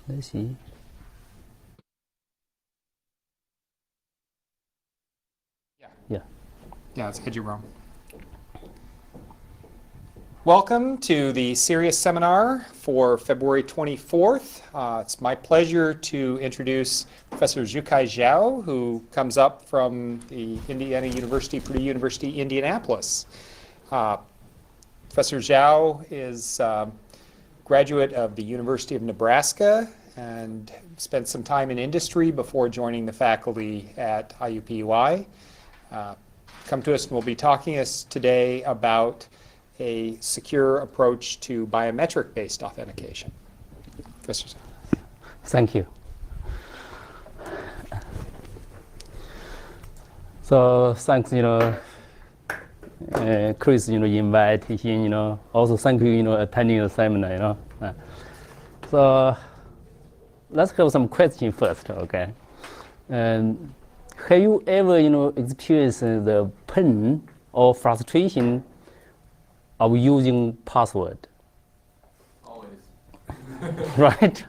Let's see. Yeah, it's Jerome. Welcome to the CERIAS seminar for February 24th. It's my pleasure to introduce Professor Xukai Zhao, who comes up from the Purdue University, Indianapolis. Professor Zhao is a graduate of the University of Nebraska and spent some time in industry before joining the faculty at IUPUI. Come to us and will be talking to us today about a secure approach to biometric-based authentication. Professor Zhao. Thank you. So thanks, Chris, invite him, also thank you, attending the seminar, So let's have some questions first, okay? Have you ever, experienced the pain or frustration of using password? Always. Right?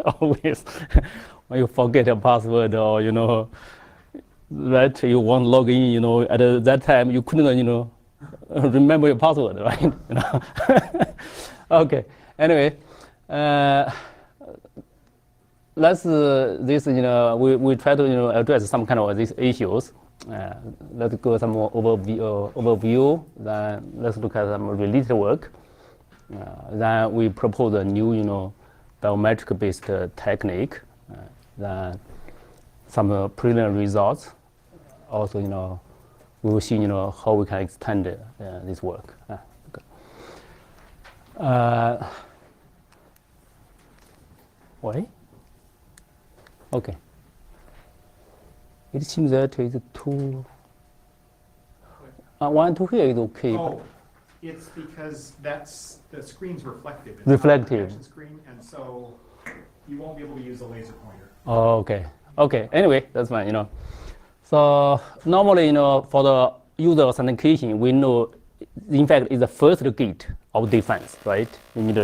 Always. When you forget a password or, that you want to log in, at that time you couldn't, remember your password, right? Okay. Anyway, let's we try to address some kind of these issues. Let's go some more overview. Then let's look at some related work. Then we propose a new biometric-based technique. Then some preliminary results. Also we will see how we can extend this work. Why? Okay. It seems that it's too. One to here is okay. Oh, it's because the screen's reflective. It's Reflective. Not a screen, and so you won't be able to use a laser pointer. Oh, okay. Okay. Anyway, that's fine. So normally, for the user authentication, we know, in fact, it's the first gate of defense, right? You need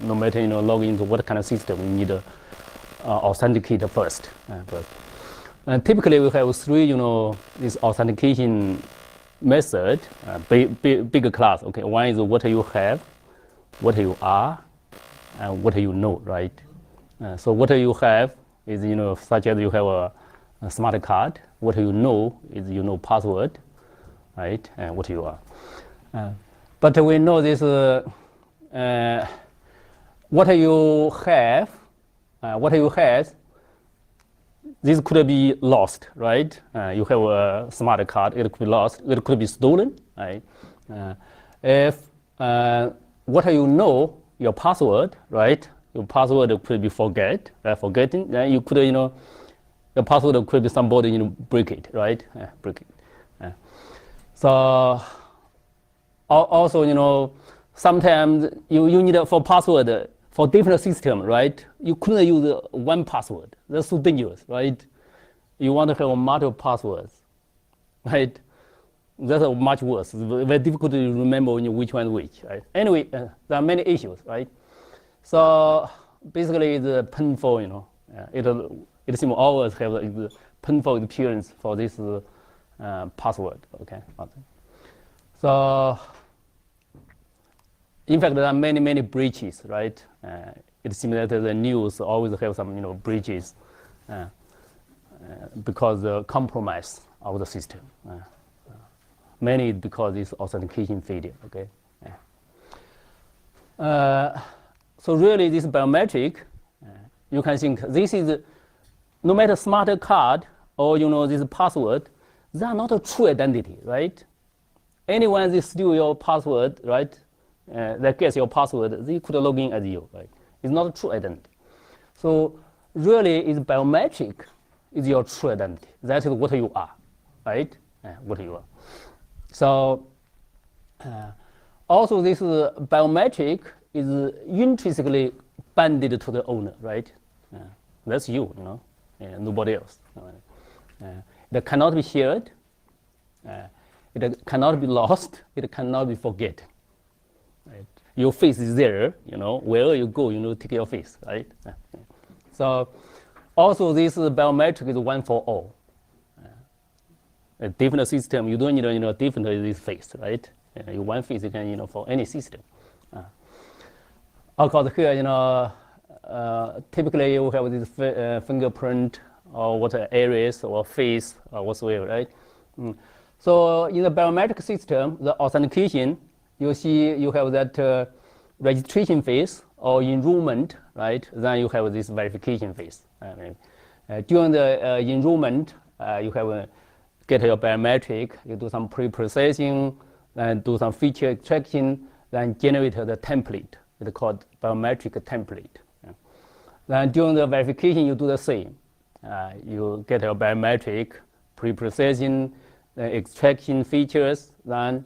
no matter log into what kind of system, you need authenticate first. And typically we have three, this authentication method, bigger class. Okay, one is what you have, what you are, and what you know, right? So what you have is, such as you have a smart card. What you know is, password, right? And what you are. But we know this, what you have, this could be lost, right? You have a smart card, it could be lost, it could be stolen, right? If what you know, your password, right? Your password could be forgetting, then you could, your password could be somebody, break it, right? Break it. So also, sometimes you need for password for different system, right? You couldn't use one password. That's so dangerous, right? You want to have multiple passwords, right? That's much worse. It's very difficult to remember which one is which, right? Anyway, there are many issues, right? So basically, it's painful, it seems always have a painful experience for this password, okay? So in fact, there are many breaches, right? It seems that the news always have some, breaches because the compromise of the system. Many because this authentication failure, okay? So really, this biometric, you can think this is, no matter smart card or this password, they are not a true identity, right? Anyone that steal your password, right? That gets your password, they could log in as you, right? It's not a true identity. So really, it's biometric is your true identity. That is what you are, right? What you are. So also this biometric is intrinsically bounded to the owner, right? That's you, nobody else. It cannot be shared. It cannot be lost. It cannot be forgotten. Right? Your face is there, wherever you go, take your face, right? So also this biometric is one for all. A different system, you don't need different this face, right? You one face you can for any system. Of course here typically you have this fingerprint or what iris or face or whatsoever, right? So in the biometric system, the authentication, you see you have that registration phase or enrollment, right? Then you have this verification phase. During the enrollment, you have get your biometric, you do some pre-processing, then do some feature extraction, then generate the template. It's called biometric template. Then during the verification, you do the same. You get your biometric, pre-processing, extraction features, then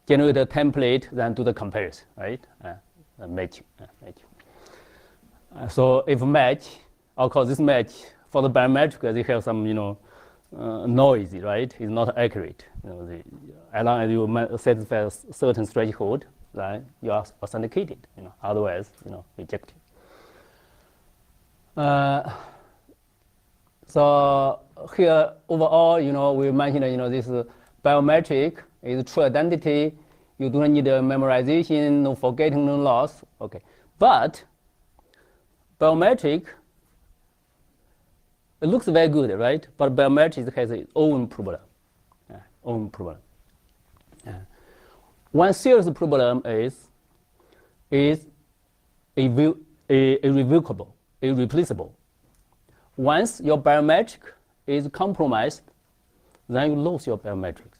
generate a template, then do the comparison, right? Match. So if match, of course this match for the biometric, they have some noisy, right? It's not accurate. As long as you satisfy a certain threshold, then you are authenticated. Otherwise, rejected. So here overall, we mentioned this biometric is true identity. You don't need memorization, no forgetting, no loss. Okay, but biometric, it looks very good, right? But biometric has its own problem. One serious problem is irrevocable, irreplaceable. Once your biometric is compromised, then you lose your biometrics,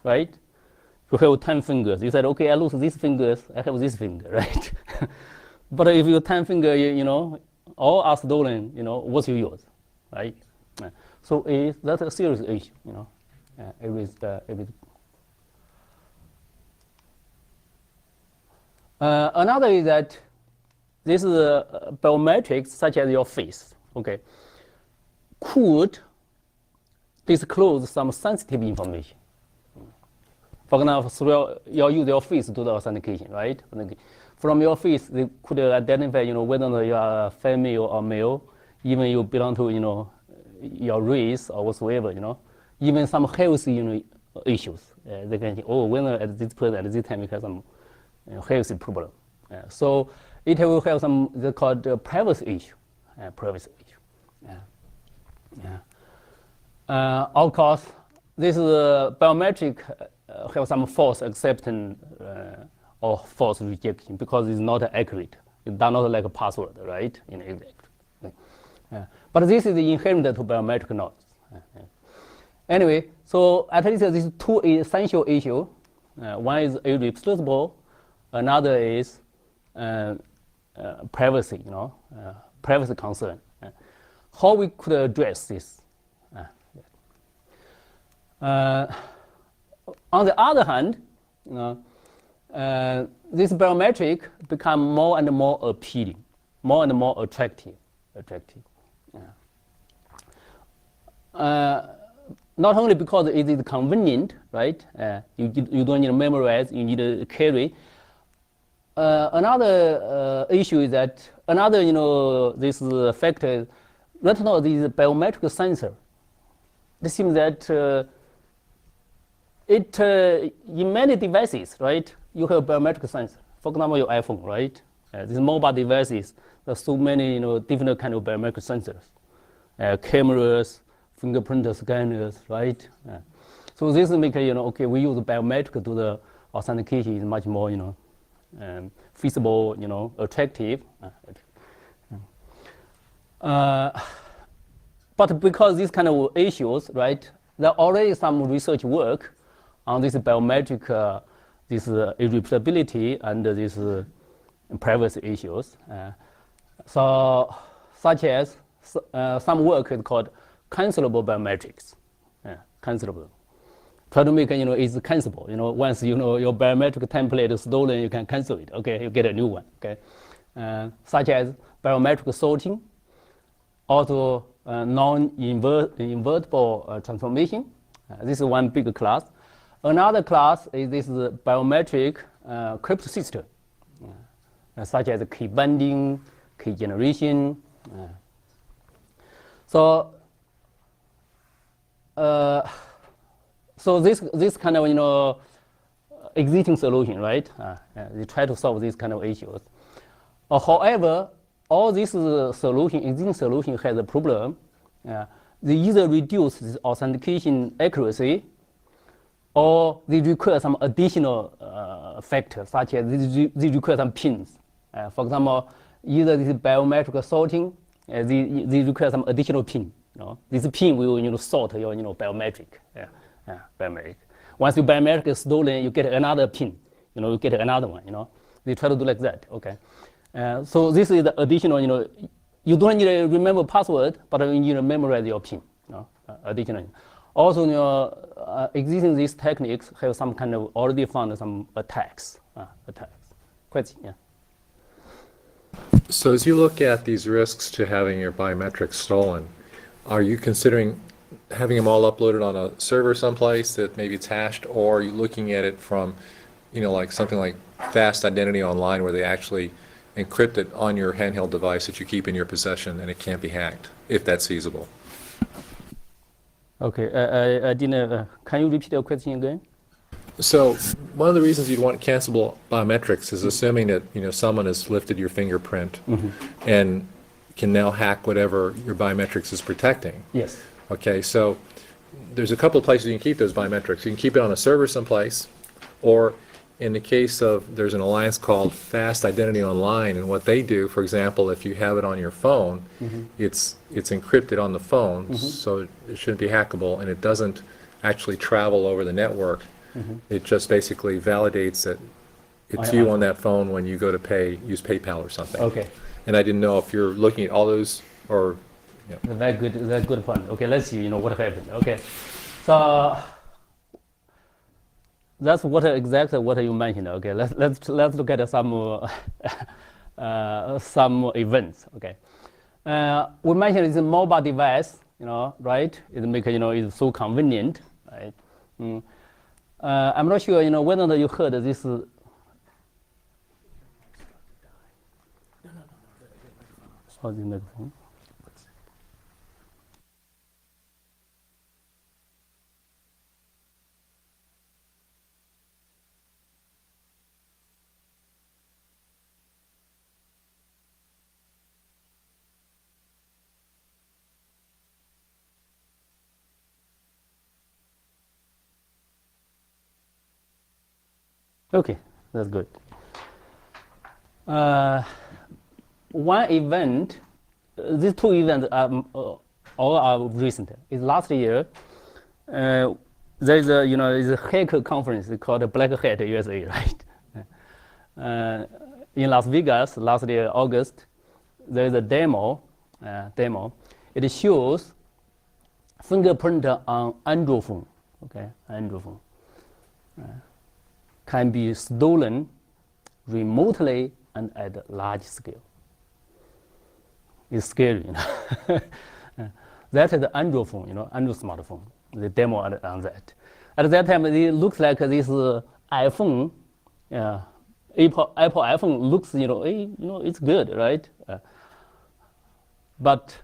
right? You have 10 fingers. You said, okay, I lose these fingers. I have this finger, right? But if your 10 finger, all are stolen, what's your use, right? So that's a serious issue, another is that this is biometrics, such as your face, okay, could disclose some sensitive information. For example, you use your face to do the authentication, right? From your face, they could identify, whether you are female or male, even you belong to, your race or whatsoever, Even some health, issues. They can think, oh, whether at this person at this time you have some health problem. So it will have some, they called privacy issue. Of course, this biometric have some false acceptance or false rejection because it's not accurate. It's not like a password, right? But this is inherent to biometric knowledge. Anyway, so at least these two essential issues. One is irreplaceable, another is privacy, privacy concern. How we could address this? On the other hand, this biometric become more and more appealing, more and more attractive. Not only because it is convenient, right? You don't need to memorize, you need to carry. Another issue is that this factor, retinal is a biometric sensor. It seems that in many devices, right, you have biometric sensor. For example, your iPhone, right? These mobile devices, there's so many, different kind of biometric sensors, cameras, fingerprint scanners, right? So this makes okay, we use biometric to do the authentication is much more, feasible, attractive. But because these kind of issues, right, there already some research work on this biometric, this irreplaceability and this privacy issues. So, such as some work is called cancelable biometrics. Cancelable. Try to make it's cancelable. Once your biometric template is stolen, you can cancel it. Okay, you get a new one. Okay, such as biometric sorting, also non-invertible transformation. This is one big class. Another class is this biometric crypto system, such as key binding, key generation, So, so this kind of existing solution, right? They try to solve these kind of issues. However, all these existing solution has a problem. They either reduce this authentication accuracy, or they require some additional factors, such as they require some pins. For example, either this biometric sorting, they require some additional pin. This pin will sort your biometric. Biometric. Once your biometric is stolen, you get another pin. You get another one. They try to do like that. Okay. So this is the additional. You don't need to remember password, but you need to memorize your pin. Additional. Also, existing these techniques have some kind of already found some attacks. Question, yeah. So as you look at these risks to having your biometrics stolen, are you considering having them all uploaded on a server someplace that maybe it's hashed, or are you looking at it from, like something like fast identity online where they actually encrypt it on your handheld device that you keep in your possession and it can't be hacked, if that's feasible? Okay, I didn't. Can you repeat your question again? So one of the reasons you'd want cancelable biometrics is assuming that someone has lifted your fingerprint and can now hack whatever your biometrics is protecting. Yes. Okay, so there's a couple of places you can keep those biometrics. You can keep it on a server someplace, or in the case of, there's an alliance called Fast Identity Online, and what they do, for example, if you have it on your phone, it's encrypted on the phone, so it shouldn't be hackable, and it doesn't actually travel over the network. It just basically validates that it's you on that phone when you go to use PayPal or something. Okay. And I didn't know if you're looking at all those, or Very good point. Okay, let's see. What happened. Okay, so that's exactly what you mentioned. Okay, let's look at some events. Okay, we mentioned it's a mobile device. Right? It make it's so convenient. Right? I'm not sure whether you heard this. How's the microphone? Okay, that's good. One event, these two events all are recent. It's last year. There's a hacker conference called Black Hat USA, right? In Las Vegas last year, August, there's a demo. It shows fingerprint on Android phone. Okay, Android phone. Can be stolen remotely and at large scale. It's scary. That is the Android phone, Android smartphone. The demo on that. At that time, it looks like this iPhone, Apple iPhone looks, it's good, right? But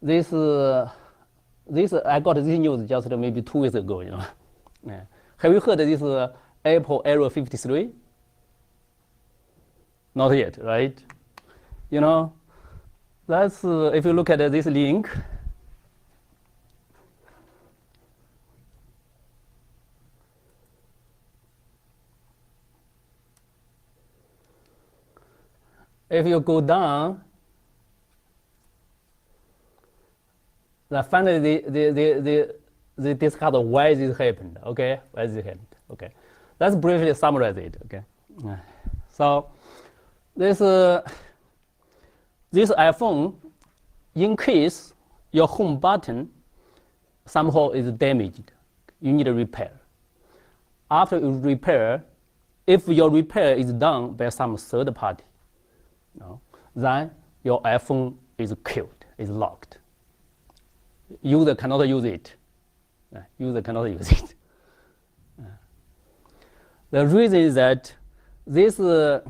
this I got this news just maybe 2 weeks ago. Have you heard this? Apple Error 53? Not yet, right? That's if you look at this link. If you go down, then finally they discuss why this happened. Okay, why this happened. Okay. Let's briefly summarize it. Okay, so this iPhone, in case your home button somehow is damaged, you need to repair. After you repair, if your repair is done by some third party, then your iPhone is killed, is locked. User cannot use it. User cannot use it. The reason is that this they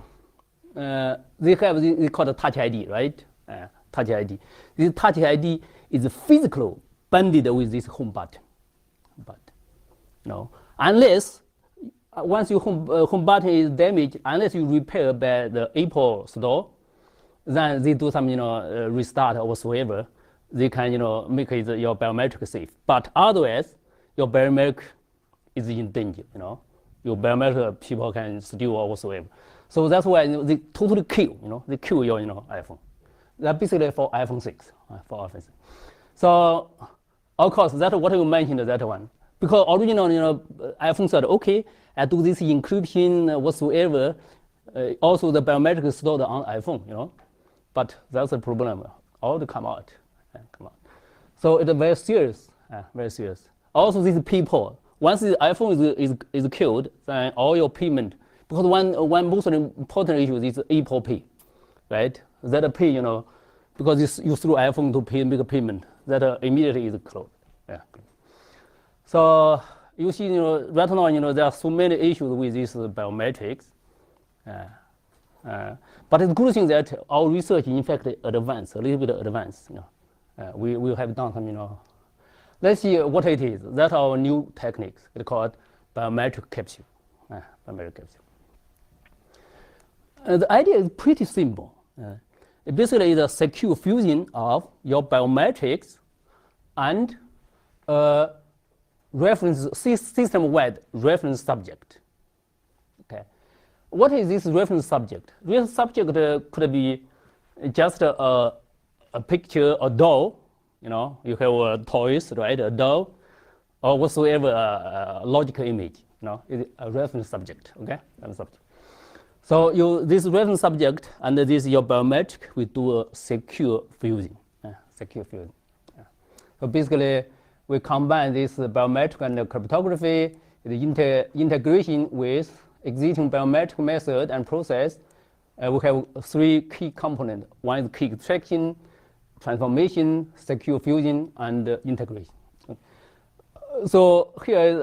have they call it Touch ID, right? Touch ID. This Touch ID is physical bonded with this home button. No, unless once your home button is damaged, unless you repair by the Apple store, then they do some restart or whatsoever. They can make it your biometric safe. But otherwise, your biometric is in danger. Your biometric people can steal or whatsoever. So that's why they totally kill. They kill your iPhone. That's basically for iPhone 6. For iPhone 6. So of course that's what you mentioned, that one. Because original iPhone said, okay, I do this encryption whatsoever. Also the biometric is stored on iPhone. But that's a problem. All to come out. So it's very serious. Very serious. Also these people, once the iPhone is killed, then all your payment, because one most important issue is Apple Pay, right? That pay, because you through iPhone to make a payment, that immediately is closed. Yeah. So you see, right now, there are so many issues with these biometrics. But it's good thing that our research, in fact, advanced, a little bit advanced. We have done some, let's see what it is. That's our new techniques. It's called biometric capture. Biometric capture. The idea is pretty simple. It basically is a secure fusion of your biometrics and system-wide reference subject. Okay. What is this reference subject? Reference subject could be just a picture, a doll. You have toys, right? A doll, or whatsoever a logical image. Is a reference subject. Okay, reference subject. So this reference subject and this your biometric, we do a secure fusion. Secure fusion. So basically, we combine this biometric and cryptography, the integration with existing biometric method and process. We have three key components. One is key extraction, transformation, secure fusion, and integration. So here is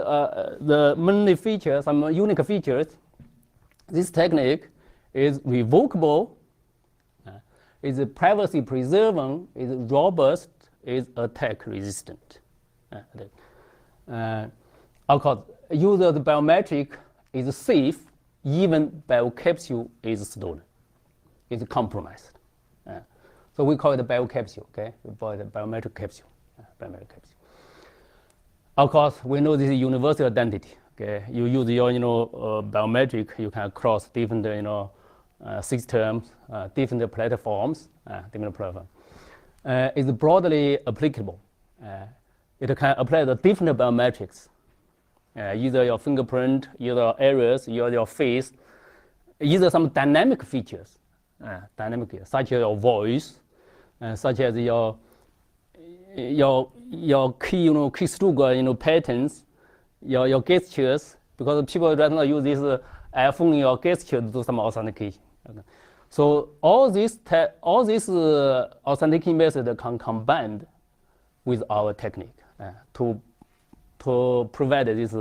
the main features, some unique features. This technique is revocable, is privacy preserving, is robust, is attack resistant. Of course, user's biometric is safe even biocapsule is stolen, is compromised. So we call it biocapsule, okay? We call it biometric capsule, biometric capsule. Of course, we know this is universal identity. Okay, you use your biometric, you can cross different systems, different platforms, It's broadly applicable. It can apply to different biometrics, either your fingerprint, either iris, either your face, either some dynamic features, such as your voice, such as your key, keystroke, patterns, your gestures, because people right now use this iPhone, your gesture to do some authentication. Okay. So all this authentication method can combine with our technique to provide this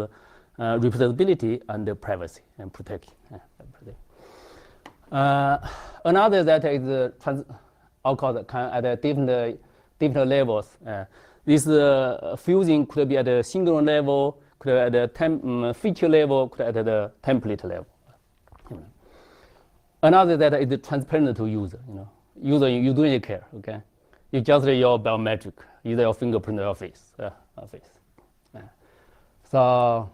reproducibility and privacy and protection. Another that is of course can at different levels. This fusion could be at a single level, could be at a feature level, could be at the template level. Another that is transparent to user. User, you don't care. Okay, you just your biometric, either your fingerprint or your face. So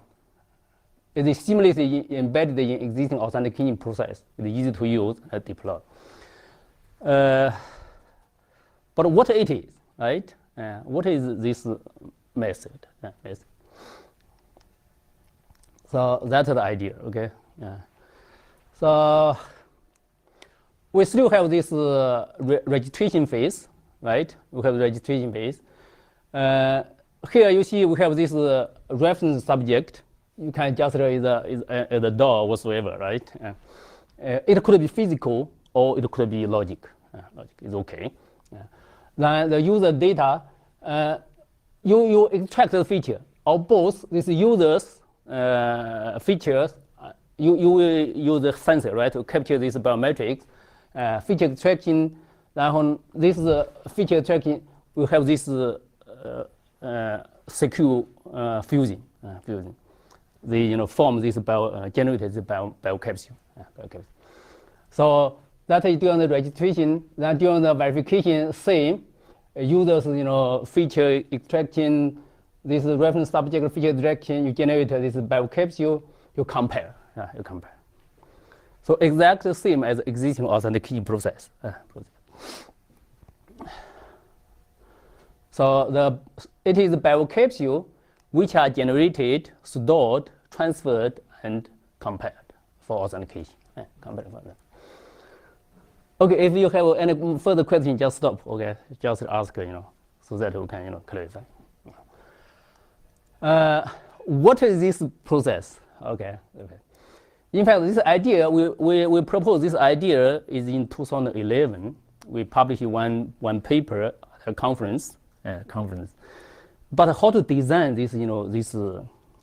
it is seamlessly embedded in existing authentication process. It's easy to use and deploy. But what it is, right? What is this method? So that's the idea, okay? So we still have this registration phase, right? We have the registration phase. Here you see we have this reference subject. You can just is a door whatsoever, right? It could be physical or it could be logic. Logic is okay. Then the user data, you extract the feature of both these users' features. You will use the sensor, right, to capture these biometrics. Feature extraction, 然后 this feature tracking will have this secure fusing. They form this generated this biocapsule. So that is during the registration. Then during the verification, same users feature extraction, this reference subject feature direction. You generate this biocapsule. You compare. So exactly the same as existing authentication process. So it is biocapsule which are generated, stored, transferred, and compared for authentication. Okay, if you have any further question, just stop. Okay, just ask, so that we can, clarify. What is this process? Okay. In fact, this idea we proposed this idea is in 2011. We published one paper at a conference. But how to design this, this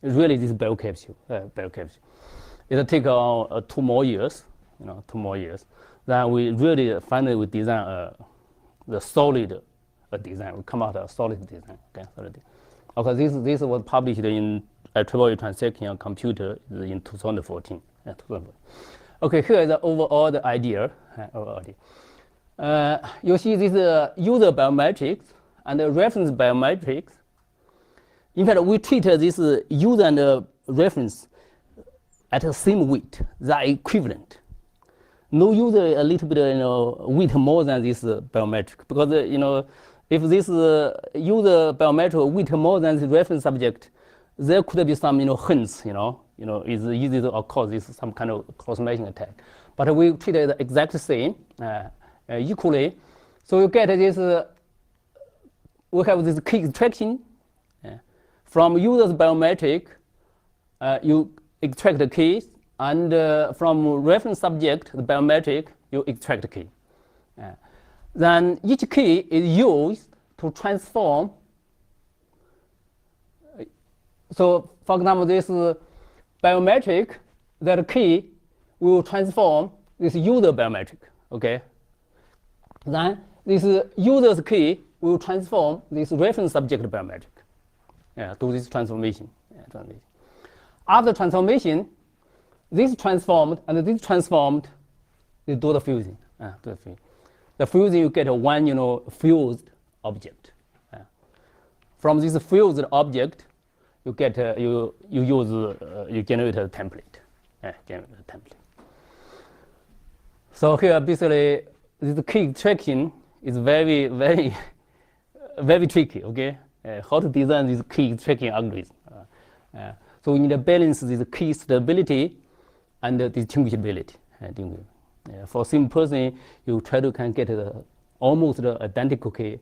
biocapsule? It'll take 2 more years. 2 more years. Then we really finally we design the solid design. We come out a solid design. Okay, solid. Okay, this was published in a triple transaction on computer in 2014. Okay, here is the overall idea. You see this user biometrics and the reference biometrics. In fact, we treat this user and reference at the same weight. They are equivalent. No user a little bit weight more than this biometric, because if this user biometric weight more than the reference subject, there could be some hints. It's easy to cause this some kind of cross-matching attack. But we treat it exactly same, equally. So you get this. We have this key extraction from user's biometric. You extract the keys, and from reference subject, the biometric, you extract the key. Then each key is used to transform. So, for example, this biometric, that key will transform this user biometric. Okay. Then this user's key will transform this reference subject biometric. Do this transformation. After transformation, this transformed and this transformed, they do the fusing. The fusing, you get one fused object. From this fused object, you get you generate a template. So here basically this key extraction is very, very, very tricky. Okay, how to design this key extraction algorithm? So we need to balance this key stability and distinguishability. For a simple person, you try to get almost the identical key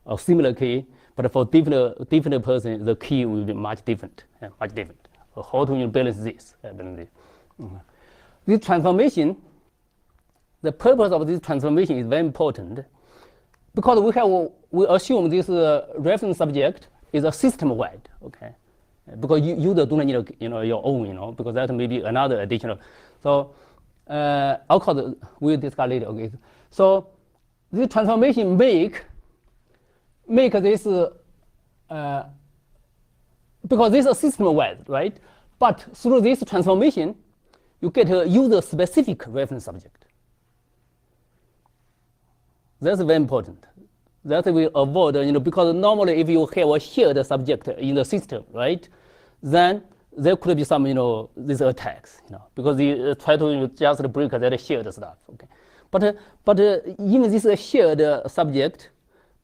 or similar key, but for different person, the key will be much different. So how to balance this? This transformation, the purpose of this transformation is very important, because we assume this reference subject is a system-wide. Okay. Because you do not need your own, because that may be another additional. So I'll call we'll discuss later. Okay. So this transformation make this because this is system-wide, right? But through this transformation, you get a user-specific reference subject. That's very important. That will avoid, because normally if you have a shared subject in the system, right, then there could be some, these attacks, because they try to just break that shared stuff. Okay, but even this shared subject,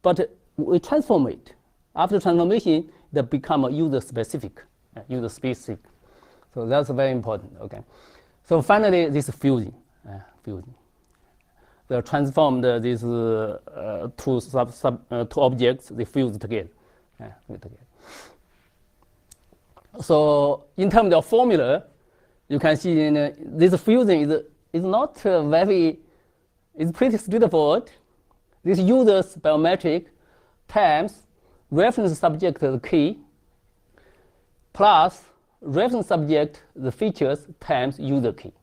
but we transform it. After transformation, they become user-specific. So that's very important. Okay, so finally, this fusing. They transformed these two objects, they fuse together. So in terms of formula, you can see this fusing is not it's pretty straightforward. This user's biometric times reference subject the key plus reference subject the features times user key.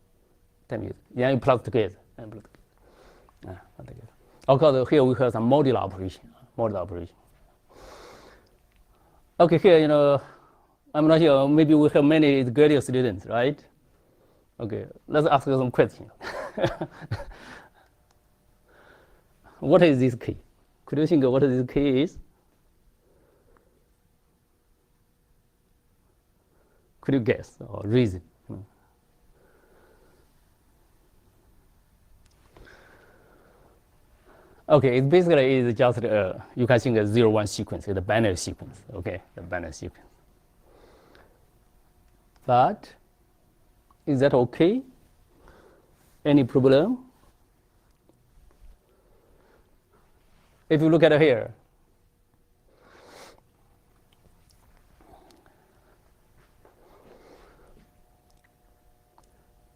Then you plug together. Of course, here we have some modular operation. Okay, here, I'm not sure, maybe we have many graduate students, right? Okay, let's ask you some questions. What is this key? Could you think of what this key is? Could you guess or reason? Okay, it basically is just, you can think of 0, 1 sequence, it's a binary sequence, okay, the binary sequence. But, is that okay? Any problem? If you look at it here,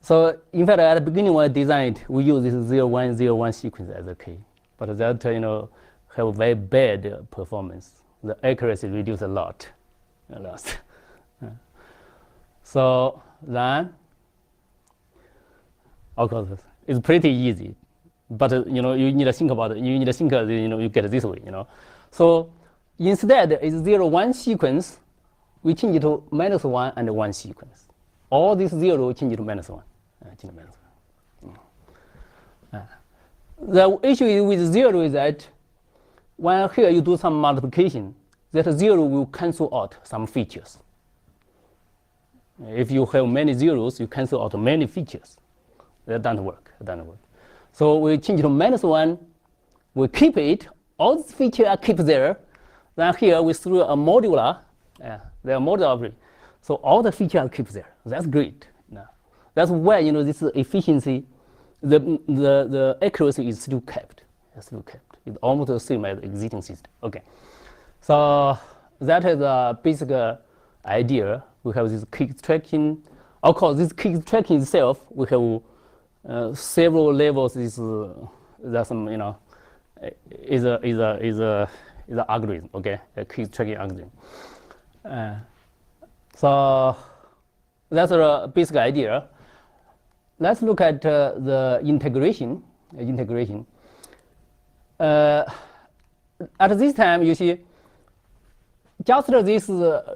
so in fact, at the beginning when I designed, we use this 0, 1, 0, 1 sequence as a key. But that, have very bad performance. The accuracy reduced a lot. So then, of course, it's pretty easy. But, you need to think about it. You need to think, you get it this way, So instead, it's 0, 1 sequence. We change it to -1 and 1 sequence. All these 0 change it to -1. The issue with 0 is that when here you do some multiplication, that 0 will cancel out some features. If you have many zeros, you cancel out many features. That doesn't work. So we change it to -1, we keep it, all these features are kept there. Then here we throw a modular, they are modular operation. So all the features are kept there. That's great. That's why this efficiency, the accuracy is still kept. It's almost the same as existing system. Okay, so that is the basic idea. We have this key tracking. Of course, this key tracking itself, we have several levels. There's some is a algorithm. Okay, a key tracking algorithm. So that's a basic idea. Let's look at the integration. At this time, you see, just this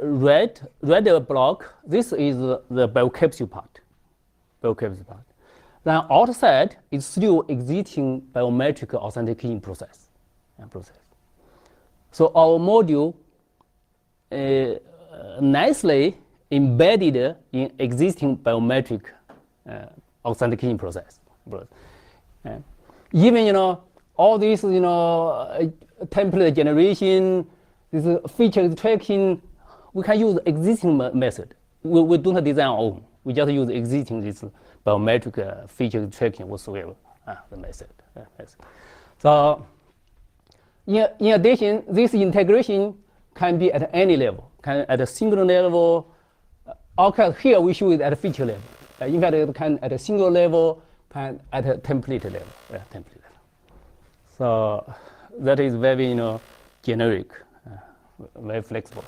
red block, this is the biocapture part. Then outside is still existing biometric authentication process. So our module nicely embedded in existing biometric authentication process. Even all this template generation, this feature tracking, we can use existing method. We don't design our own. We just use existing this biometric feature tracking whatsoever, the method. So in addition, this integration can be at any level, at a single level. Okay, here we show it at a feature level. In fact, it can at a single level, can at a template level. So that is very generic, very flexible.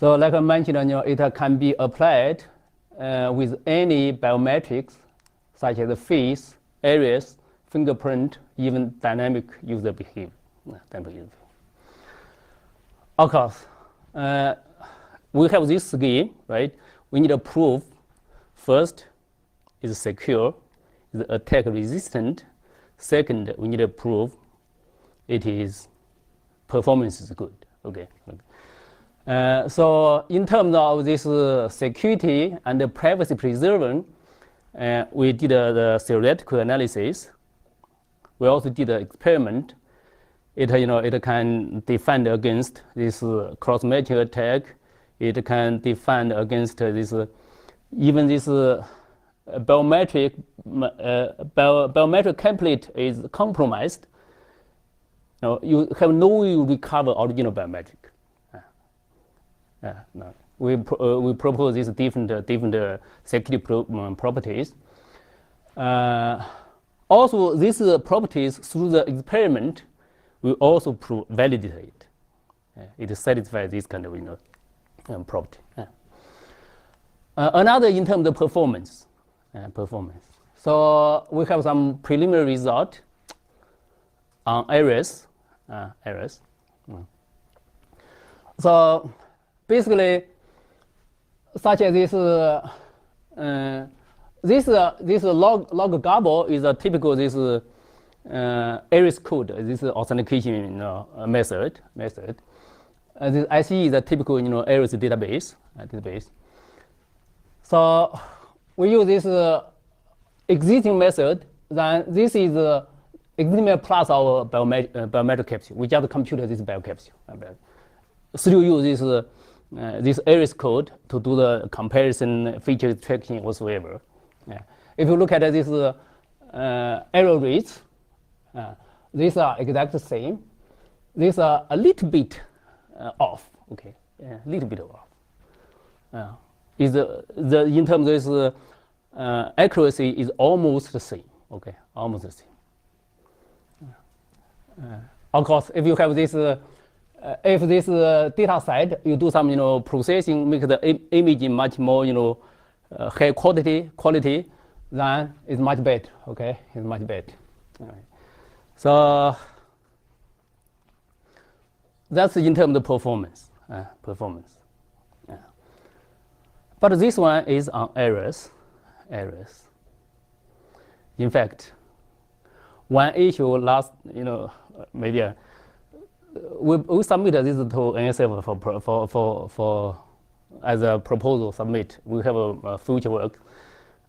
So like I mentioned, it can be applied with any biometrics, such as face, iris, fingerprint, even dynamic user behavior. Of course, we have this scheme, right? We need to prove first is secure, is attack resistant. Second, we need to prove it is performance is good. Okay. So in terms of this security and the privacy preserving, we did the theoretical analysis. We also did an experiment. It can defend against this cross-matching attack. It can defend against this even this biometric template is compromised. You have no way to recover original biometric. No. We propose these different security properties. Also, these properties through the experiment will also validate it. It satisfies this kind of property. Another in terms of performance. So we have some preliminary result. on areas. So basically, such as this log gobble is a typical areas code. This is authentication method. This ICE is a typical areas database. So we use this existing method. Then this is existing method plus our biometric capture. We just compute this biocapture. Still use this areas code to do the comparison, feature extraction, whatsoever. Yeah. If you look at this error rates, these are exactly the same. These are a little bit off. Okay, a little bit off. In terms of this accuracy is almost the same. Okay, almost the same. Of course, if you have this, if this data set, you do some processing, make the image much more high quality, then it's much better. Okay, it's much better. All right. So that's in terms of performance. Yeah. But this one is on errors. In fact, one issue last, maybe we submitted this to NSF for as a proposal submit. We have a future work.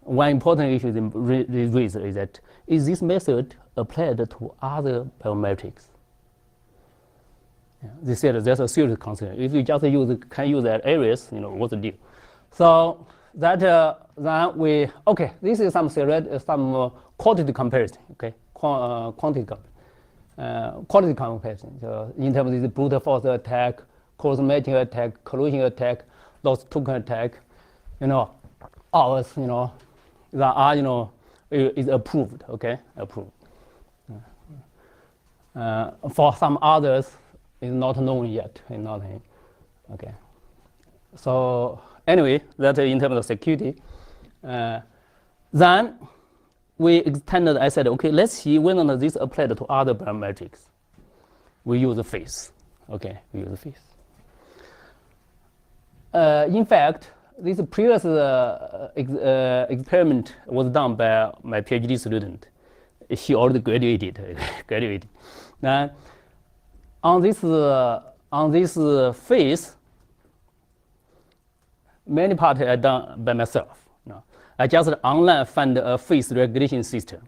One important issue is that is this method applied to other biometrics? Yeah, they said that's a serious concern. If you just can use that areas, what's the deal? So that then this is some quality comparison. Okay, quality comparison. So in terms of the brute force attack, cross-matching attack, collusion attack, lost token attack, ours, that are is approved. Okay, approved. For some others, is not known yet. Okay. So anyway, that in terms of security. Then we extended. I said, okay, let's see whether this applied to other biometrics. We use the face. Okay, we use the face. In fact, this previous experiment was done by my PhD student. She already graduated. Now, on this face, many parts are done by myself. I just online found a face recognition system.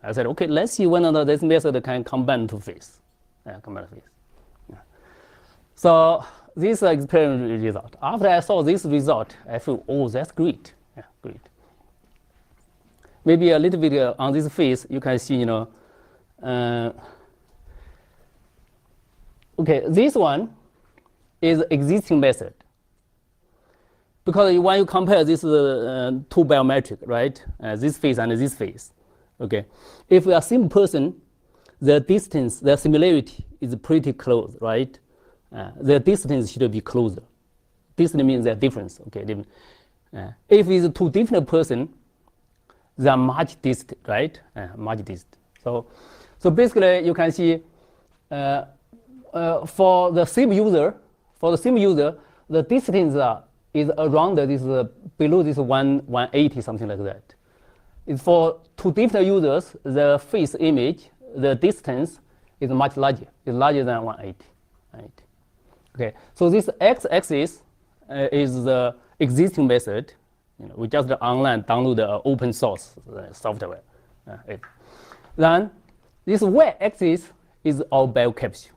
I said, okay, let's see whether this method can combine to face. So this experiment result. After I saw this result, I feel, oh, that's great. Yeah, great. Maybe a little bit on this face, you can see, okay, this one is existing method. Because when you compare this two biometric, right? This face and this face, okay? If we are same person, the distance, the similarity is pretty close, right? The distance should be closer. Distance means the difference, okay? If it's two different person, they are much distant, right? Much distant. So basically, you can see for the same user, the distance is around this below this 180, something like that. It's for two different users, the face image, the distance is much larger. It's larger than 180. Right? Okay. So this x-axis is the existing method. We just online download the open source software. Then this y-axis is our biocapture.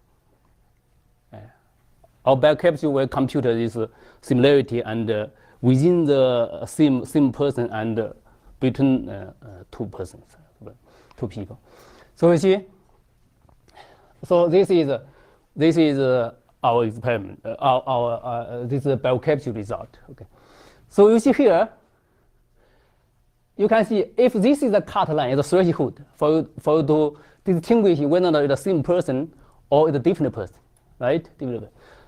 Our biocapture will compute this similarity and within the same person and between two persons, two people. So you see, so this is our experiment, this is the biocapture result. Okay, so you see here, you can see if this is a cut line, it's a threshold for you to distinguish whether it's the same person or it's a different person, right?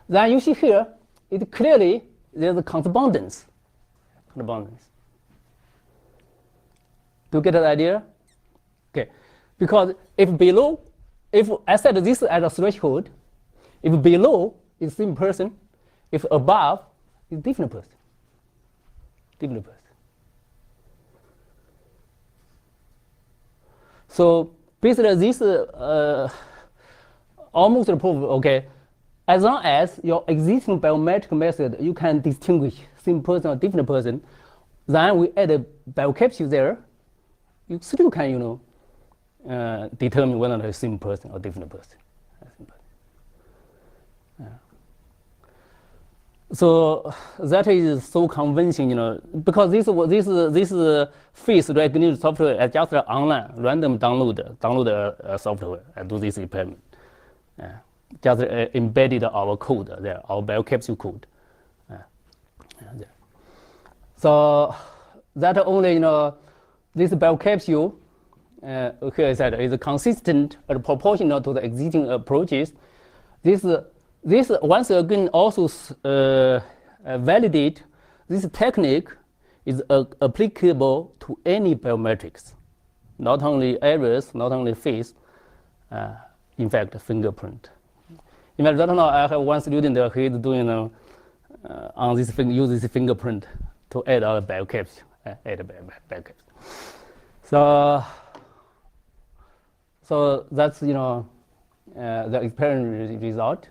Then you see here, it clearly there's a correspondence. Do you get the idea? Okay, because if below if I set this as a threshold, if below is same person, if above is different person. Different person. So basically this almost proof, okay, as long as your existing biometric method, you can distinguish same person or different person, then we add a biocapture there, you still can, determine whether it's the same person or different person. Yeah. So that is so convincing, because this face recognition software is just online, random download software and do this experiment. Just embedded our code there, our biocapture code. So that only, this biocapture here I said is consistent and proportional to the existing approaches. This once again also validate this technique is applicable to any biometrics, not only iris, not only face, in fact fingerprint. In fact, right now I have one student who is doing on this use this fingerprint to add our biocapture, So that's the experiment result.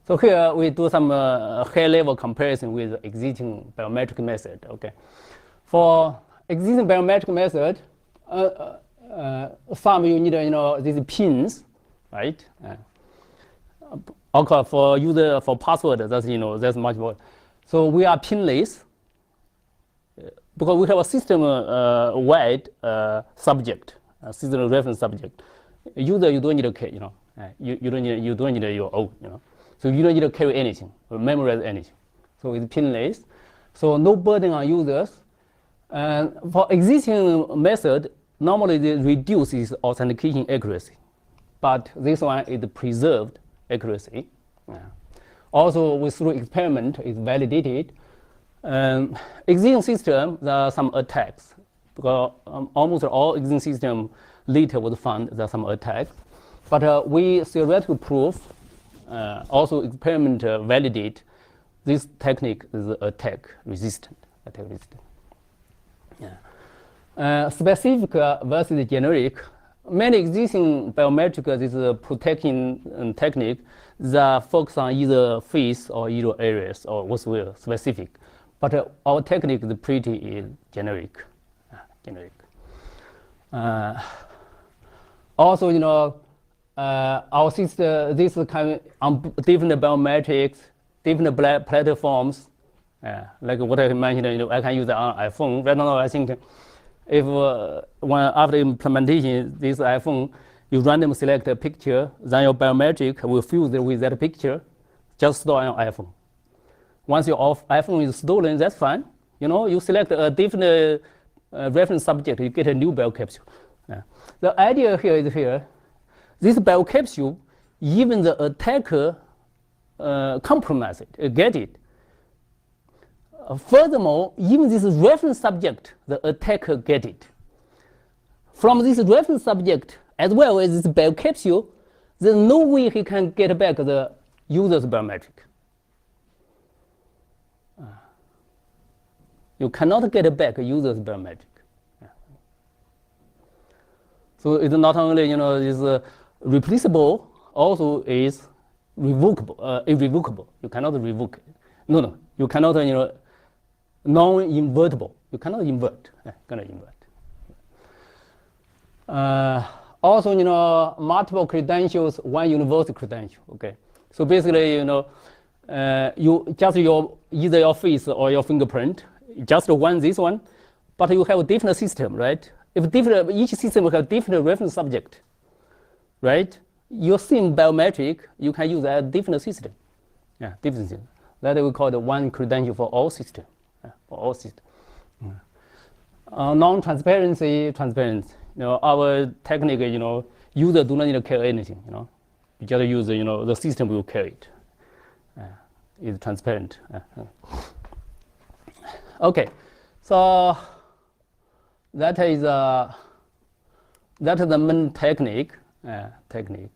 So here we do some high-level comparison with existing biometric method. Okay, for existing biometric method, some you need these pins, right? Okay, for user for password, that's much more. So we are pinless because we have a system-wide subject, system reference subject. User, you don't need a key, you don't need your own, So you don't need to carry anything or memorize anything. So it's pinless. So no burden on users. And for existing method, normally it reduces authentication accuracy, but this one is preserved accuracy. Also, through experiment, it's validated. Existing system, there are some attacks because almost all existing system later was found there are some attacks. But we theoretical proof also experiment validate this technique is attack resistant. Specific versus generic. Many existing biometric this protecting technique that focus on either face or either areas or whatsoever specific. But our technique is pretty generic. Also, our system, this kind of different biometrics, different platforms, like what I mentioned, I can use it on iPhone. Right now, I think if after implementation, this iPhone, you randomly select a picture, then your biometric will fuse with that picture, just store on your iPhone. Once your iPhone is stolen, that's fine. You select a different reference subject, you get a new biocapture. The idea here is here. This biocapture, even the attacker compromise it, get it. Furthermore, even this reference subject, the attacker get it. From this reference subject, as well as this biocapture, there's no way he can get back the user's biometric. You cannot get back a user's biometric. So it's not only is replaceable, also is revocable, irrevocable. You cannot revoke it. No, you cannot non-invertible. You cannot invert. Also, multiple credentials, one universal credential. Okay. So basically, you just either your face or your fingerprint, just this one, but you have a different system, right? If each system will have different reference subject, right? Your same biometric, you can use a different system. Different system. That we call the one credential for all system. Non-transparency, transparency. Our technique, user do not need to carry anything. You just use, the system will carry it. It's transparent. Okay, so that is the main technique. technique.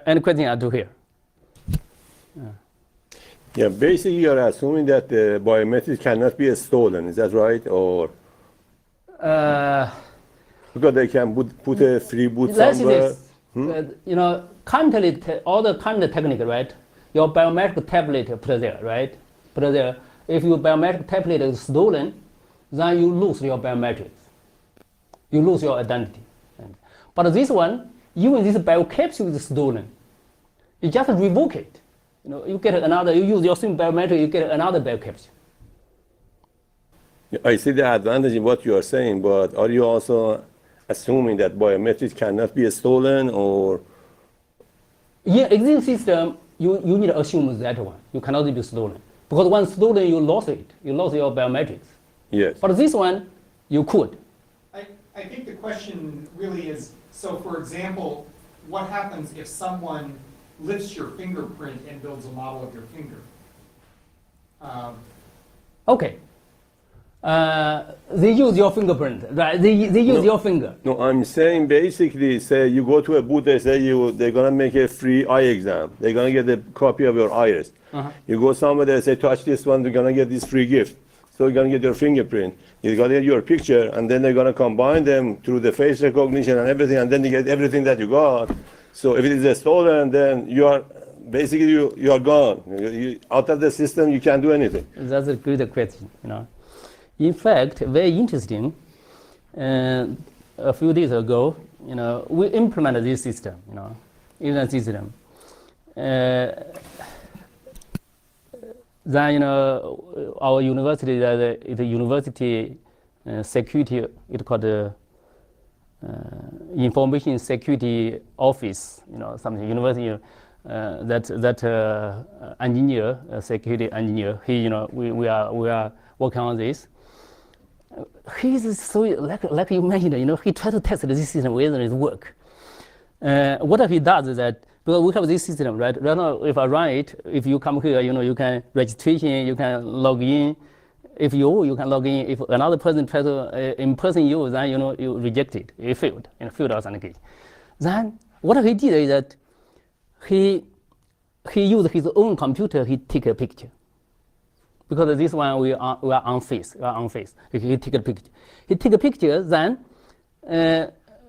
Any question I do here? Yeah, basically you're assuming that the biometrics cannot be stolen, is that right? Or because they can put a free boot Let's see somewhere. this. Currently, all the current technique, right? Your biometric tablet put there, right? Put there. If your biometric tablet is stolen, then you lose your biometrics. You lose your identity. But this one, even this biocapture is stolen. You just revoke it. You get another. You use your same biometric, you get another biocapture. I see the advantage in what you are saying, but are you also assuming that biometrics cannot be stolen, or? In existing system, you need to assume that one. You cannot be stolen. Because once stolen, you lost it. You lost your biometrics. Yes. But this one, you could. I think the question really is, so for example, what happens if someone lifts your fingerprint and builds a model of your finger? Okay. They use your fingerprint, right? They use your finger. No, I'm saying basically, say you go to a booth, they say they're gonna make a free eye exam. They're gonna get a copy of your iris. You go somewhere, they say touch this one, they're gonna get this free gift. So you're gonna get your fingerprint. You're gonna get your picture, and then they're gonna combine them through the face recognition and everything, and then you get everything that you got. So if it is stolen, then you are basically you are gone. Out of the system, you can't do anything. That's a good question. In fact, very interesting. A few days ago, we implemented this system. In a system. Then our university, the university security, it's called information security office. Something university that engineer, security engineer. He, we are working on this. He's so like you mentioned. He tried to test this system whether it works. What he does is that, because we have this system, right? Right now, if I run it, if you come here, you can registration, you can log in. If you can log in. If another person tries to impersonate you, then you reject it. It failed. Failed authentication. Then what he did is that he used his own computer. He take a picture. Because this one we are on face. He take a picture. He take a picture. Then.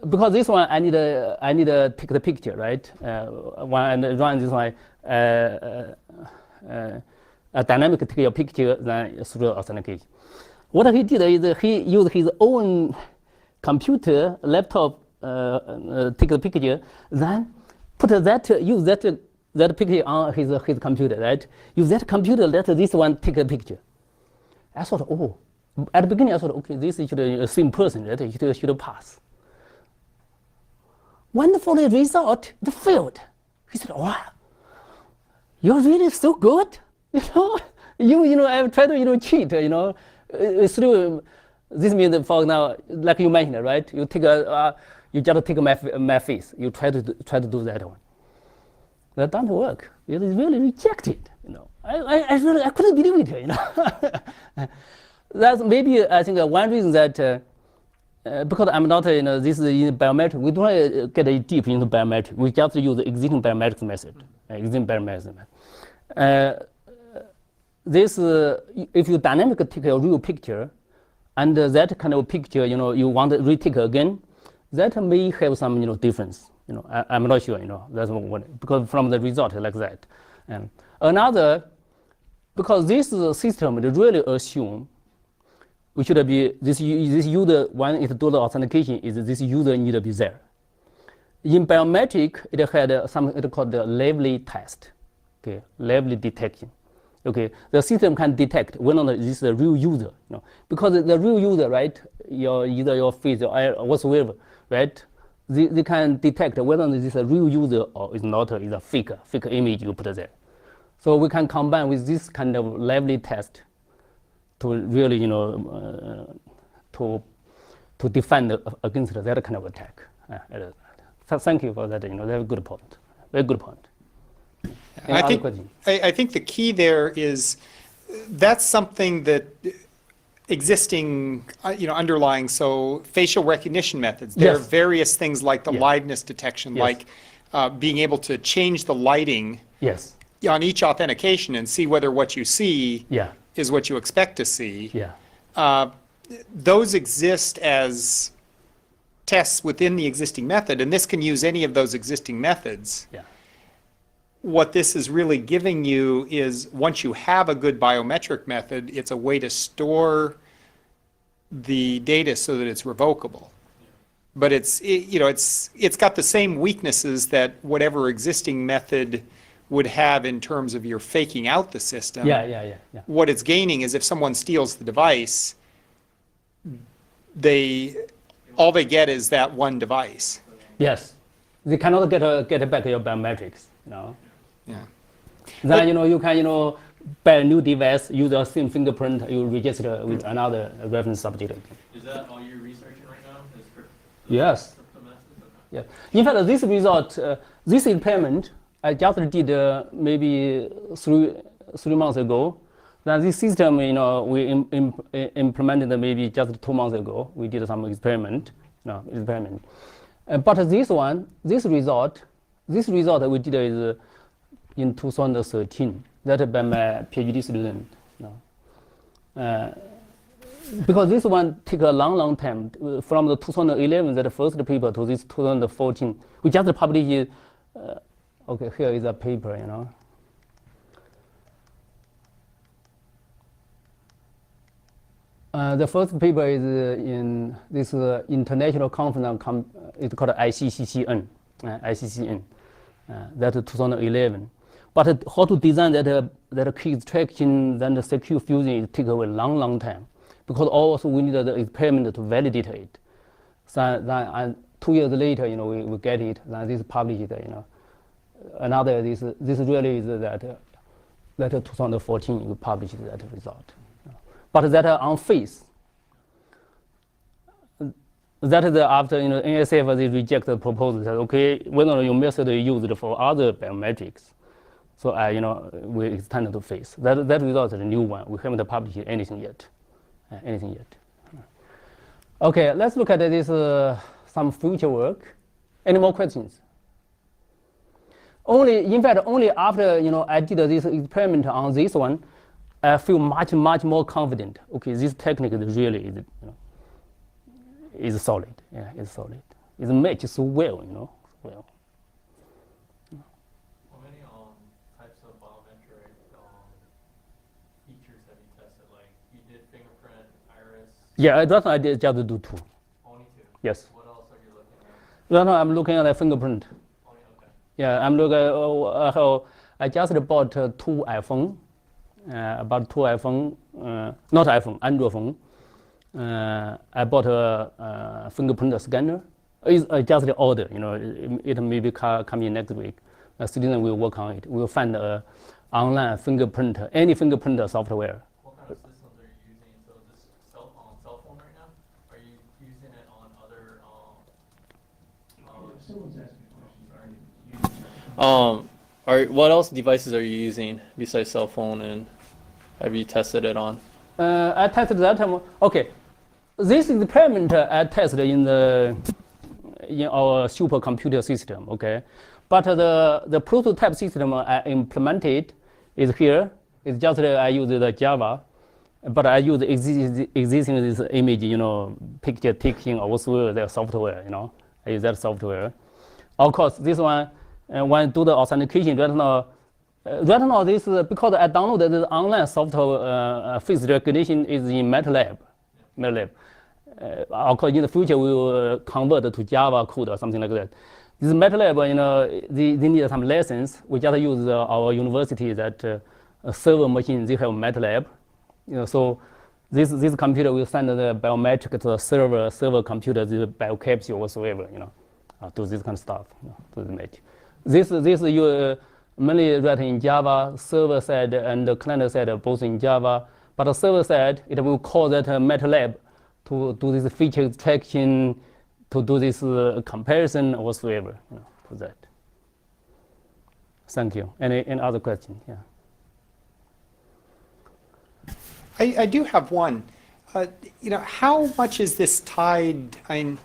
Because this one I need to take the picture, right? When I run this one, a dynamic take your picture, then through authentication. What he did is he used his own computer, laptop, take the picture, then use that picture on his computer, right? Use that computer, let this one take a picture. I thought, at the beginning I thought, okay, this is the same person, right? It should pass. Wonderful result, it failed. He said, wow, you're really so good. I've tried to cheat, through this means for now, like you mentioned, right? You just take my face. You try to do that one. That doesn't work. It is really rejected. I couldn't believe it. That's maybe I think one reason that. Because I'm not, this is in biometric, we don't get deep into biometric. We just use the existing biometric method. This, if you dynamically take a real picture, and that kind of picture, you want to retake again, that may have some, difference. I'm not sure. That's what, because from the result like that. And another, because this system really assume. We should be this user when it do the authentication is this user need to be there. In biometric, it had something called the level test, okay, level detection. Okay, the system can detect whether this is a real user, because the real user, right? Either your face or whatsoever, right? They can detect whether this is a real user or is not, is a fake image you put there. So we can combine with this kind of level test to really, to defend against that kind of attack. Thank you for that. Very good point. Very good point. I think the key there is that's something that existing, underlying, so facial recognition methods. There are Yes. various things like the Yeah. liveness detection, Yes. like being able to change the lighting Yes. on each authentication and see whether what you see Yeah. is what you expect to see. Yeah. Those exist as tests within the existing method, and this can use any of those existing methods. Yeah. What this is really giving you is, once you have a good biometric method, it's a way to store the data so that it's revocable. But it's got the same weaknesses that whatever existing method would have in terms of your faking out the system. Yeah. What it's gaining is if someone steals the device, all they get is that one device. Yes. They cannot get back your biometrics. Yeah. Then you can buy a new device, use the same fingerprint, you register with another reference subject. Is that all you're researching right now? Is Yes. crypto methods? Yeah. In fact, this result, this experiment, I just did maybe three months ago. Then this system, we implemented maybe just 2 months ago. We did some experiment. But this result we did is in 2013. That by my PhD student. Because this one took a long time from the 2011, that first paper, to this 2014. We just published. Okay, here is a paper. The first paper is in this international conference. It's called ICCN. That's 2011. But how to design that key extraction, then the secure fusion, it takes a long time. Because also we need the experiment to validate it. So then, 2 years later, we get it. Then this published. Another this really is that 2014 we published that result. But that on face. That is after NSF they reject the proposal. That okay, whether your method is used for other biometrics. So we extend to face. That result is a new one. We haven't published anything yet. Okay, let's look at this some future work. Any more questions? In fact, only after I did this experiment on this one, I feel much more confident. Okay, this technique is really is solid. Yeah, it's solid. It matches so well. Well. How many types of biometric features have you tested? Like you did fingerprint, iris. Yeah, that's I did just do 2. Only 2. Yes. What else are you looking at? Right now I'm looking at a fingerprint. Only okay. Yeah, I'm looking. I just bought 2 iPhone. About 2 iPhone, not iPhone, Android phone. I bought a fingerprint scanner. It's just the order, it may be coming next week. A student will work on it. We'll find an online fingerprint, any fingerprint software. What kind of systems are you using? So this cell phone right now? Are you using it on other? Someone's asking a question. What else devices are you using besides cell phone, and have you tested it on? I tested that time. Okay, this experiment I tested in our supercomputer system. Okay, but the prototype system I implemented is here. It's just I use the Java, but I use existing this image, picture taking also the software. I use that software. Of course, this one when I do the authentication right now. This because I downloaded the online software face recognition is in MATLAB. Of course, in the future we will convert to Java code or something like that. This MATLAB, they need some lessons. We just use our university that server machine. They have MATLAB, so this computer will send the biometric to the server computer, the biocapture whatsoever, do this kind of stuff, do the match. This you mainly write in Java, server side and the client side both in Java. But the server side, it will call that MATLAB to do this feature extraction, to do this comparison whatsoever, to that. Thank you. Any other question? Yeah. I do have one. how much is this tied? I mean,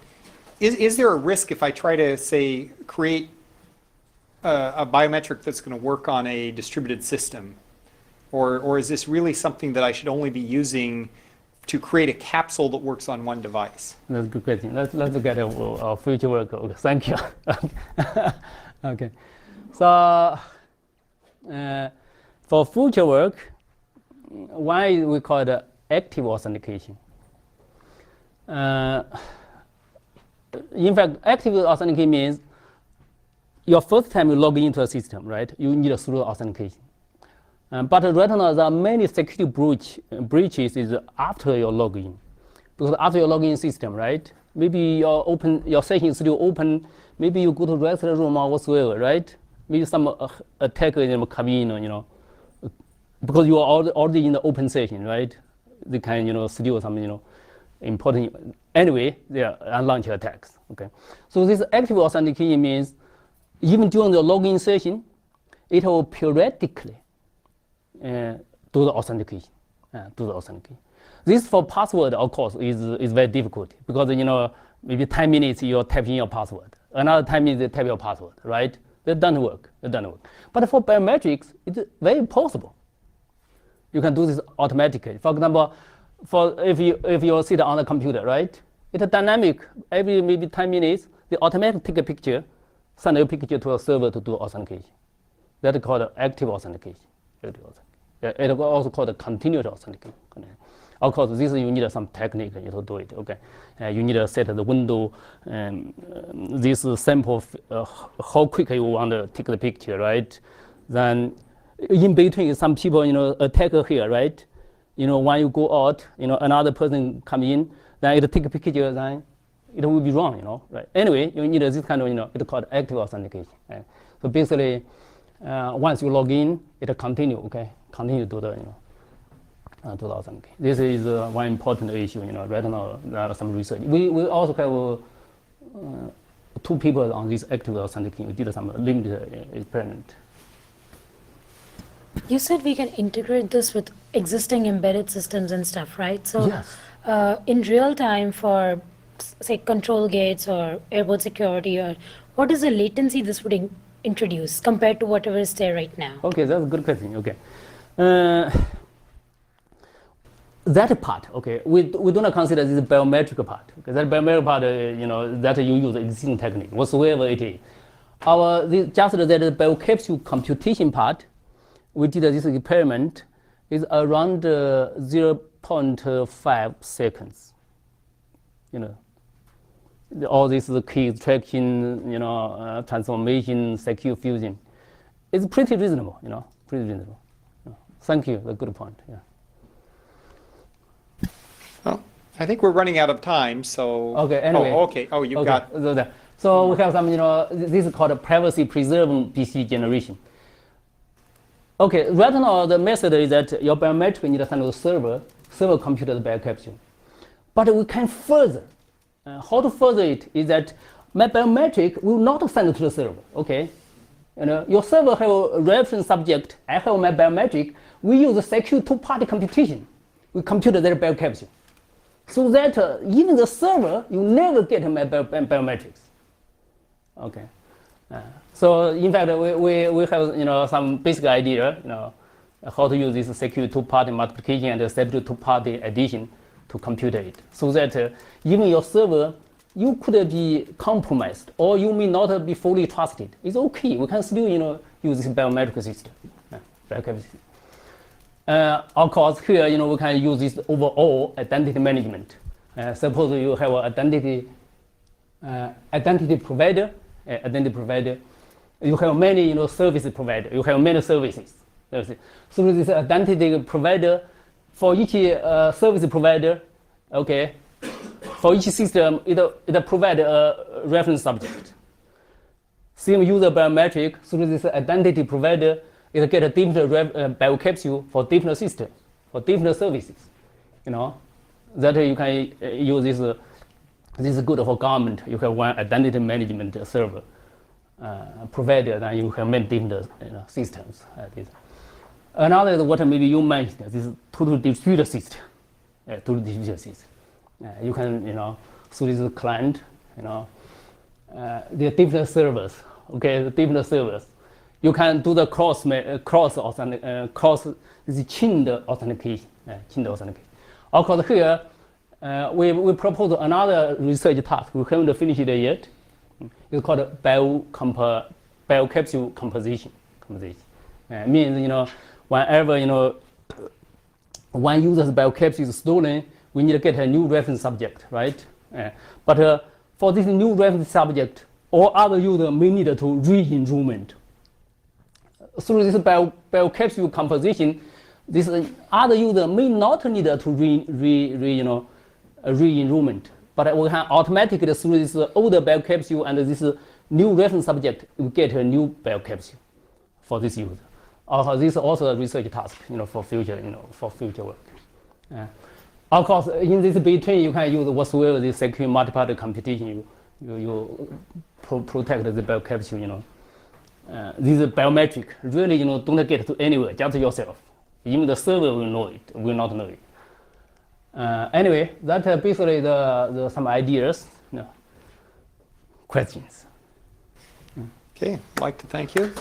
is there a risk if I try to, say, create a biometric that's going to work on a distributed system? Or is this really something that I should only be using to create a capsule that works on one device? That's a good question. Let's look at our future work. Okay, thank you. Okay. So for future work, why we call it active authentication? In fact, active authentication means your first time you log into a system, right? You need a through authentication. But right now, there are many security breaches is after your login. Because after your login system, right? Maybe your session is still open. Maybe you go to the restroom or whatsoever, right? Maybe some attacker come in, because you are already in the open session, right? They can, steal some, important. Anyway, they are launch attacks. Okay. So this active authentication means even during the login session, it will periodically do the authentication. This for password, of course, is very difficult because maybe 10 minutes you type in your password, another 10 minutes you type your password, right? That doesn't work. But for biometrics, it's very possible. You can do this automatically. For example, if you sit on the computer, right? It's dynamic. Every maybe 10 minutes, they automatically take a picture, send a picture to a server to do authentication. That's called active authentication. It also called continuous authentication. Of course, this you need some technique to do it. Okay, you need to set the window, this sample, how quickly you want to take the picture, right? Then in between, some people, attacker here, right? When you go out, another person come in, then it take a picture, then it will be wrong, right? Anyway, you need this kind of, it's called active authentication. Right? So basically, once you log in, it continue, okay? Continue to the, to the authentication. This is one important issue, right now there are some research. We also have 2 people on this active authentication. We did some limited experiment. You said we can integrate this with existing embedded systems and stuff, right? So Yes. In real time for, say, control gates or airport security, or what is the latency this would introduce compared to whatever is there right now? Okay, that's a good question. Okay. That part, okay, we do not consider this biometric part. Okay, that biometric part, that you use existing technique, whatsoever it is. Just that biocapsule computation part, we did this experiment, is around 0.5 seconds. All this key extraction, transformation, secure fusion. It's pretty reasonable, pretty reasonable. Thank you, a good point, yeah. Well, I think we're running out of time, so. Okay, anyway. Oh, okay. Oh, you've got. So we have some, this is called a privacy preserving BC generation. Okay, right now the method is that your biometric need to send to the server computer the biocapture. But we can further. How to further it is that my biometric will not send it to the server, okay? Your server have a reference subject, I have my biometric, we use a secure 2-party computation. We compute their biocapture. So that even the server, you never get my biometrics. Okay. So in fact, we have some basic idea, how to use this secure 2-party multiplication and secure 2-party addition to compute it. So that even your server, you could be compromised or you may not be fully trusted. It's okay. We can still, use this biometric system. Of course, here, we can use this overall identity management. Suppose you have an identity provider. You have many, service provider. You have many services. So this identity provider, for each service provider, okay, for each system, it provides a reference subject. Same user biometric, through this identity provider, it get a different biocapsule for different systems, for different services. That you can use this. This is good for government. You have one identity management server provider, then you have many different systems. Another is what maybe you mentioned. This is total distributed system. to the deficiencies. You can, through this client, the different servers, okay, the different servers. You can do the cross this chained authentication, Of course, here we propose another research task. We haven't finished it yet. It's called biocapsule composition. Means whenever one user's biocapsule is stolen, we need to get a new reference subject, right? But for this new reference subject, all other users may need to re-enrollment. Through this biocapsule composition, this other user may not need to re-enrollment, but we can automatically through this older biocapsule and this new reference subject, we get a new biocapsule for this user. This is also a research task, for future, for future work. Of course, in this between, you can use whatsoever the secure multi-party computation. You protect the biocapsule. This is biometric. Really, don't get to anywhere, just yourself. Even the server will not know it. Anyway, that's basically some ideas. Questions. Okay, I'd like to thank you.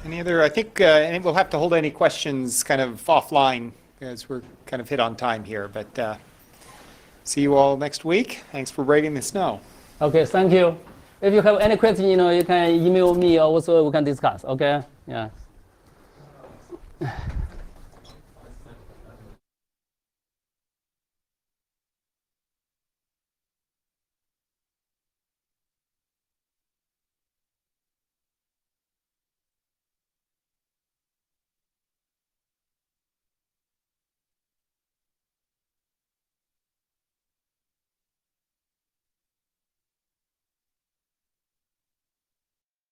Any other, I think we'll have to hold any questions kind of offline as we're kind of hit on time here, but see you all next week. Thanks for braving the snow. Okay, thank you. If you have any question, you can email me or also we can discuss, okay? Yeah.